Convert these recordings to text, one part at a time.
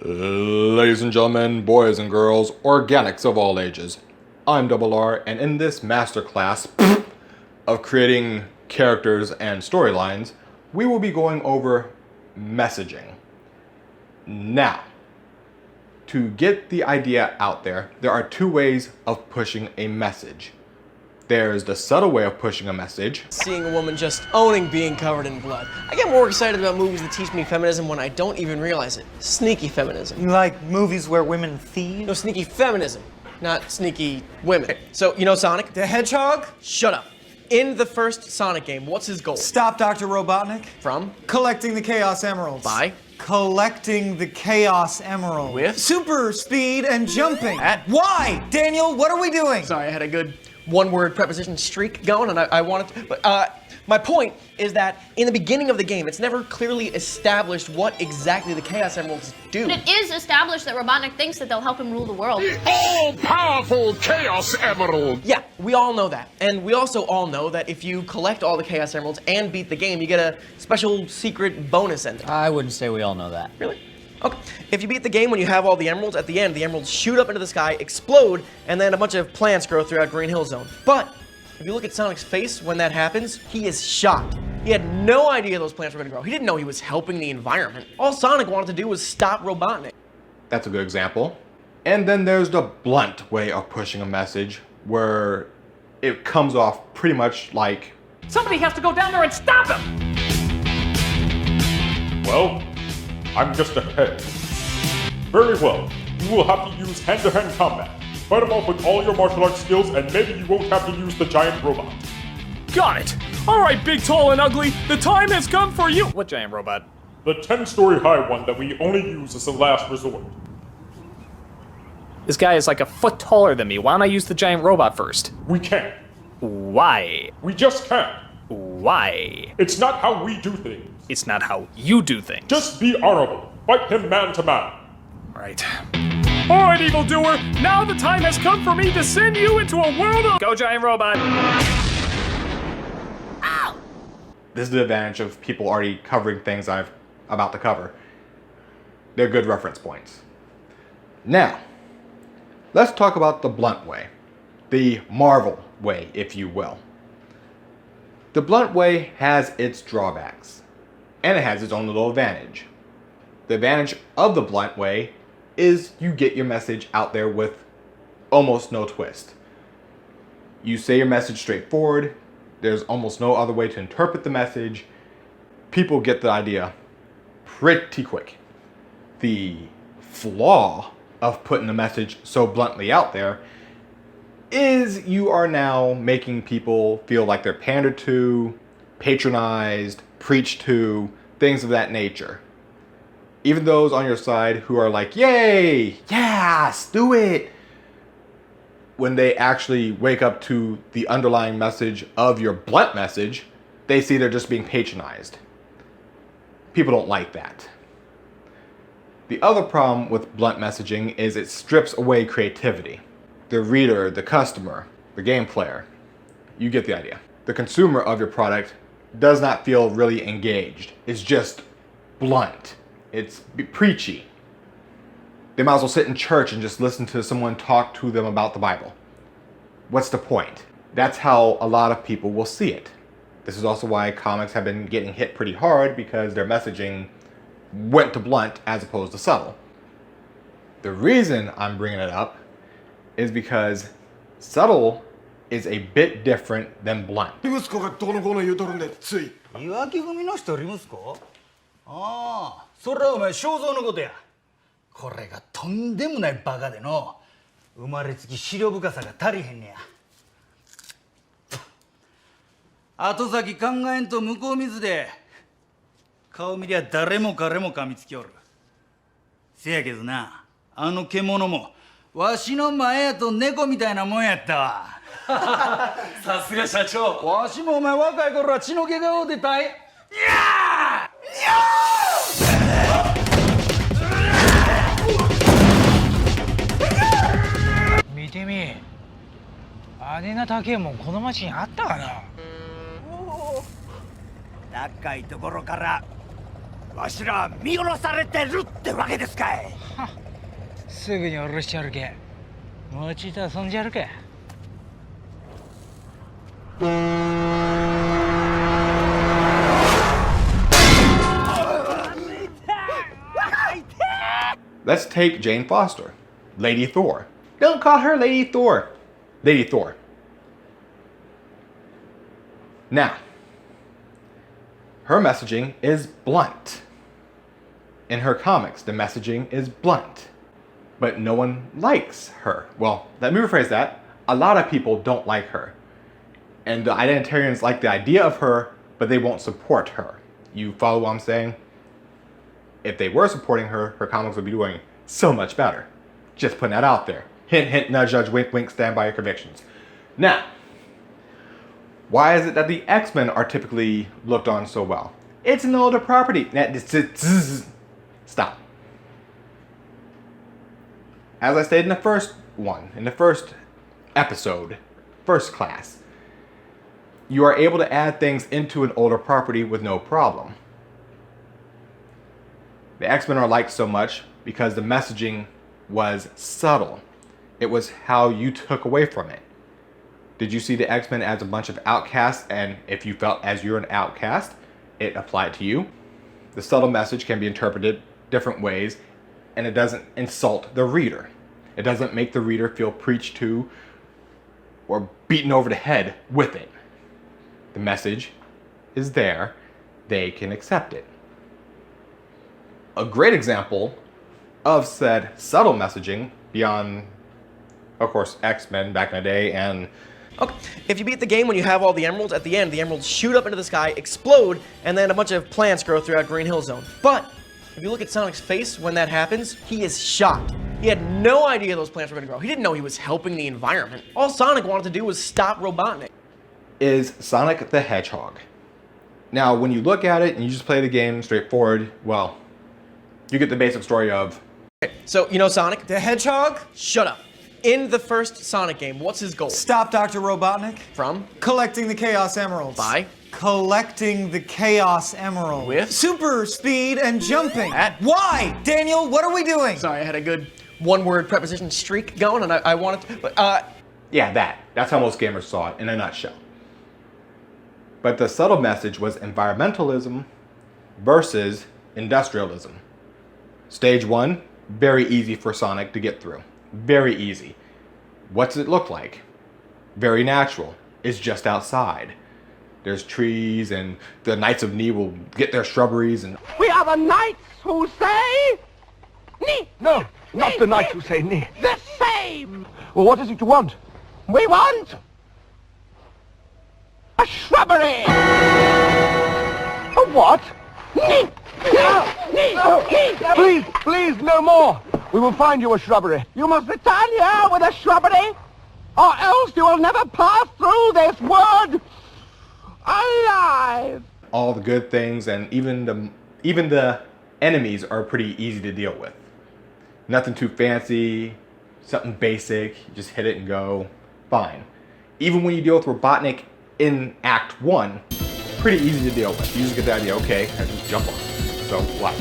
Ladies and gentlemen, boys and girls, organics of all ages, I'm Double R, and in this masterclass of creating characters and storylines, we will be going over messaging. Now, to get the idea out there are two ways of pushing a message. There's the subtle way of pushing a message. Seeing a woman just owning being covered in blood. I get more excited about movies that teach me feminism when I don't even realize it. Sneaky feminism. You like movies where women thieve? No, sneaky feminism, not sneaky women. So, you know Sonic? The Hedgehog? Shut up. In the first Sonic game, what's his goal? Stop Dr. Robotnik. From? Collecting the Chaos Emeralds. By? Collecting the Chaos Emeralds. With? Super speed and jumping. At? Why? Daniel, what are we doing? Sorry, I had a good one-word preposition streak going, and I wanted to, but my point is that in the beginning of the game, it's never clearly established what exactly the Chaos Emeralds do. But it is established that Robotnik thinks that they'll help him rule the world. All-powerful Chaos Emerald! Yeah, we all know that. And we also all know that if you collect all the Chaos Emeralds and beat the game, you get a special secret bonus ending. I wouldn't say we all know that. Really? Okay. If you beat the game when you have all the emeralds, at the end, the emeralds shoot up into the sky, explode, and then a bunch of plants grow throughout Green Hill Zone. But if you look at Sonic's face when that happens, he is shocked. He had no idea those plants were going to grow. He didn't know he was helping the environment. All Sonic wanted to do was stop Robotnik. That's a good example. And then there's the blunt way of pushing a message, where it comes off pretty much like, somebody has to go down there and stop him! Well, I'm just ahead. Very well. You will have to use hand-to-hand combat. Fight him off with all your martial arts skills, and maybe you won't have to use the giant robot. Got it! Alright, big, tall, and ugly, the time has come for you! What giant robot? The 10-story high one that we only use as a last resort. This guy is like a foot taller than me. Why don't I use the giant robot first? We can't. Why? We just can't. Why? It's not how we do things. It's not how you do things. Just be honorable. Fight him man to man. Right. Alright, evildoer, now the time has come for me to send you into a world of— Go, giant robot! Ow! this is the advantage of people already covering things I'm about to cover. They're good reference points. Now, let's talk about the blunt way. The Marvel way, if you will. The blunt way has its drawbacks, and it has its own little advantage. The advantage of the blunt way is you get your message out there with almost no twist. You say your message straightforward, there's almost no other way to interpret the message. People get the idea pretty quick. The flaw of putting the message so bluntly out there is you are now making people feel like they're pandered to, patronized, preached to, things of that nature. Even those on your side who are like, yay, yes, do it. When they actually wake up to the underlying message of your blunt message, they see they're just being patronized. People don't like that. The other problem with blunt messaging is it strips away creativity. The reader, the customer, the game player, you get the idea. The consumer of your product does not feel really engaged. It's just blunt. It's preachy. They might as well sit in church and just listen to someone talk to them about the Bible. What's the point? That's how a lot of people will see it. This is also why comics have been getting hit pretty hard, because their messaging went to blunt as opposed to subtle. The reason I'm bringing it up is because subtle is a bit different than blunt. 息子がどの子の言うとるんでつい岩城組の一人息子ああそれはお前正蔵のことやこれがとんでもないバカでの生まれつき資料深さが足りへんねや後先考えんと向こう水で顔見りゃ誰も彼も噛みつきおるせやけどなあの獣もわしの前やと猫みたいなもんやったわさすが社長わしもお前若い頃は血の気が合うてたいにゃー見てみあねな高えもんこの町にあったかな高いところからわしら見殺されてるってわけですかい。すぐに下ろしちゃるけ。もうちいと遊んじゃるか。Let's take Jane Foster, Lady Thor. Don't call her Lady Thor. Lady Thor. Now, her messaging is blunt. In her comics, the messaging is blunt. But no one likes her. Well, let me rephrase that. A lot of people don't like her. And the identitarians like the idea of her, but they won't support her. You follow what I'm saying? If they were supporting her, her comics would be doing so much better. Just putting that out there. Hint, hint, nudge, nudge, wink, wink, stand by your convictions. Now, why is it that the X-Men are typically looked on so well? It's an older property. Stop. As I stated in the first episode, First Class, you are able to add things into an older property with no problem. The X-Men are liked so much because the messaging was subtle. It was how you took away from it. Did you see the X-Men as a bunch of outcasts, and if you felt as you're an outcast, it applied to you? The subtle message can be interpreted different ways, and it doesn't insult the reader. It doesn't make the reader feel preached to or beaten over the head with it. The message is there. They can accept it. A great example of said subtle messaging beyond, of course, X-Men back in the day and... Okay, if you beat the game when you have all the emeralds, at the end, the emeralds shoot up into the sky, explode, and then a bunch of plants grow throughout Green Hill Zone. But if you look at Sonic's face when that happens, he is shocked. He had no idea those plants were going to grow. He didn't know he was helping the environment. All Sonic wanted to do was stop Robotnik. Is Sonic the Hedgehog. Now, when you look at it and you just play the game straightforward, well, you get the basic story of... Okay, so, you know Sonic? The Hedgehog? Shut up. In the first Sonic game, what's his goal? Stop Dr. Robotnik. From? Collecting the Chaos Emeralds. By? Collecting the Chaos Emeralds. With? Super speed and jumping. At? Why? Daniel, what are we doing? Sorry, I had a good one-word preposition streak going, and I wanted to... But, Yeah, that's how most gamers saw it in a nutshell. But the subtle message was environmentalism versus industrialism. Stage 1, very easy for Sonic to get through. Very easy. What's it look like? Very natural. It's just outside. There's trees, and the Knights of Ni will get their shrubberies, and... We are the knights who say... Ni! No, not the knights who say ni. The same! Well, what is it you want? We want... a shrubbery! A what? Ni! Please, please, no more. We will find you a shrubbery. You must return here with a shrubbery, or else you will never pass through this wood alive. All the good things, and even the enemies are pretty easy to deal with. Nothing too fancy, something basic, you just hit it and go, fine. Even when you deal with Robotnik in Act 1, pretty easy to deal with. You just get the idea, okay, I just jump on it. So what?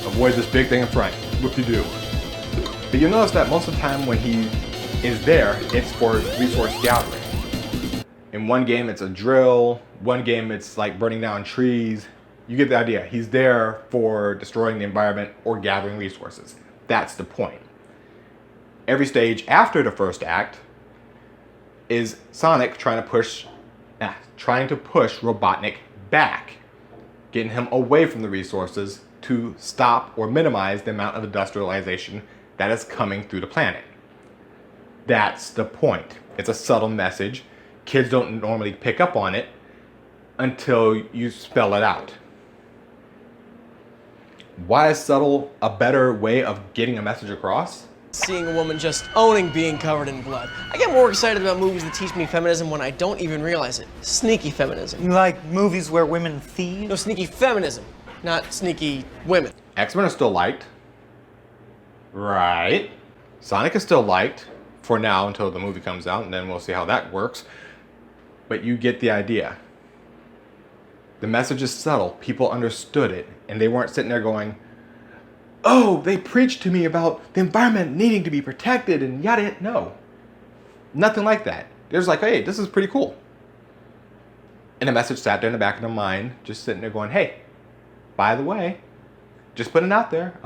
Avoid this big thing in front. What do you do? But you'll notice that most of the time when he is there, it's for resource gathering. In one game, it's a drill. One game, it's like burning down trees. You get the idea. He's there for destroying the environment or gathering resources. That's the point. Every stage after the first act is Sonic trying to push Robotnik back, getting him away from the resources to stop or minimize the amount of industrialization that is coming through the planet. That's the point. It's a subtle message. Kids don't normally pick up on it until you spell it out. Why is subtle a better way of getting a message across? Seeing a woman just owning being covered in blood. I get more excited about movies that teach me feminism when I don't even realize it. Sneaky feminism. You like movies where women thieve? No, sneaky feminism, not sneaky women. X-Men are still liked. Right. Sonic is still liked for now until the movie comes out, and then we'll see how that works. But you get the idea. The message is subtle. People understood it, and they weren't sitting there going, oh, they preached to me about the environment needing to be protected and yada. No, nothing like that. They're just like, hey, this is pretty cool. And the message sat there in the back of their mind, just sitting there going, hey, by the way, just putting it out there,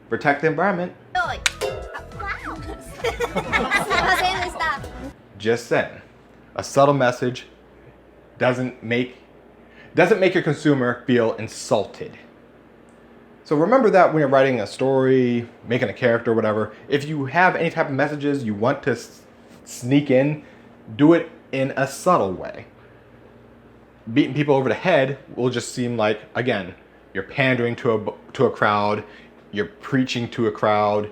protect the environment. Just saying. A subtle message doesn't make your consumer feel insulted. So remember that when you're writing a story, making a character, whatever, if you have any type of messages you want to sneak in, do it in a subtle way. Beating people over the head will just seem like, again, you're pandering to a crowd, you're preaching to a crowd,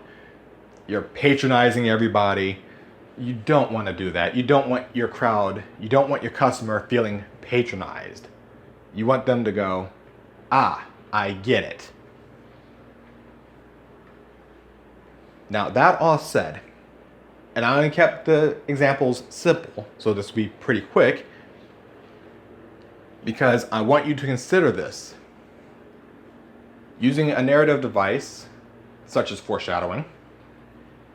you're patronizing everybody. You don't want to do that. You don't want your crowd, you don't want your customer feeling patronized. You want them to go, ah, I get it. Now that all said, and I only kept the examples simple, so this will be pretty quick, because I want you to consider this. Using a narrative device, such as foreshadowing,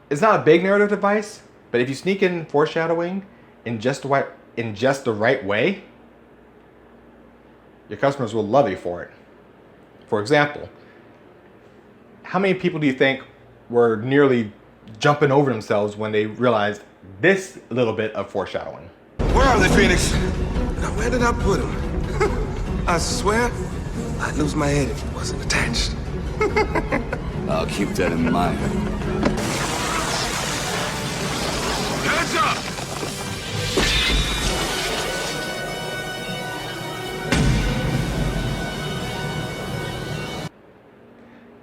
is not a big narrative device, but if you sneak in foreshadowing in just the right way, your customers will love you for it. For example, how many people do you think were nearly jumping over themselves when they realized this little bit of foreshadowing? Where are they, Phoenix? Now, where did I put them? I swear, I'd lose my head if it wasn't attached. I'll keep that in mind. Heads up!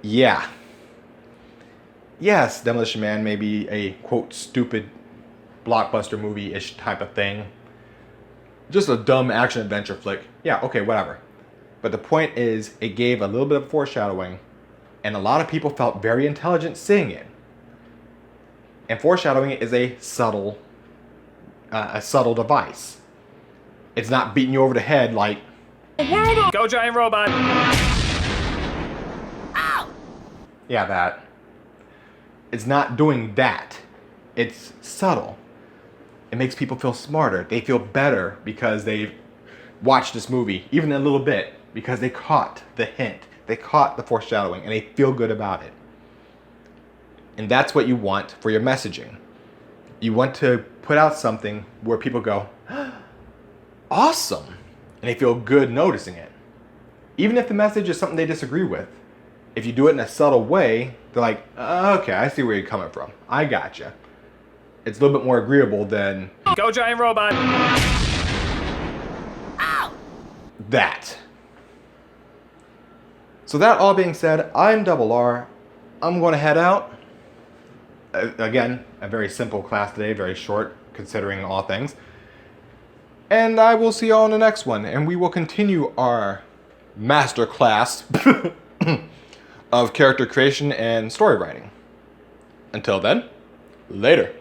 Yeah. Yes, Demolition Man may be a, quote, stupid blockbuster movie-ish type of thing. Just a dumb action-adventure flick. Yeah, okay, whatever. But the point is, it gave a little bit of foreshadowing, and a lot of people felt very intelligent seeing it. And foreshadowing is a subtle device. It's not beating you over the head like, Go giant robot! ow! Yeah, that. It's not doing that. It's subtle. It makes people feel smarter. They feel better because they've watched this movie, even a little bit, because they caught the hint. They caught the foreshadowing, and they feel good about it. And that's what you want for your messaging. You want to put out something where people go, awesome, and they feel good noticing it. Even if the message is something they disagree with, if you do it in a subtle way, they're like, okay, I see where you're coming from. I gotcha. It's a little bit more agreeable than, Go giant robot! ow! That. So that all being said, I'm Double R. I'm going to head out. Again, a very simple class today, very short considering all things. And I will see you all in the next one, and we will continue our master class of character creation and story writing. Until then, later.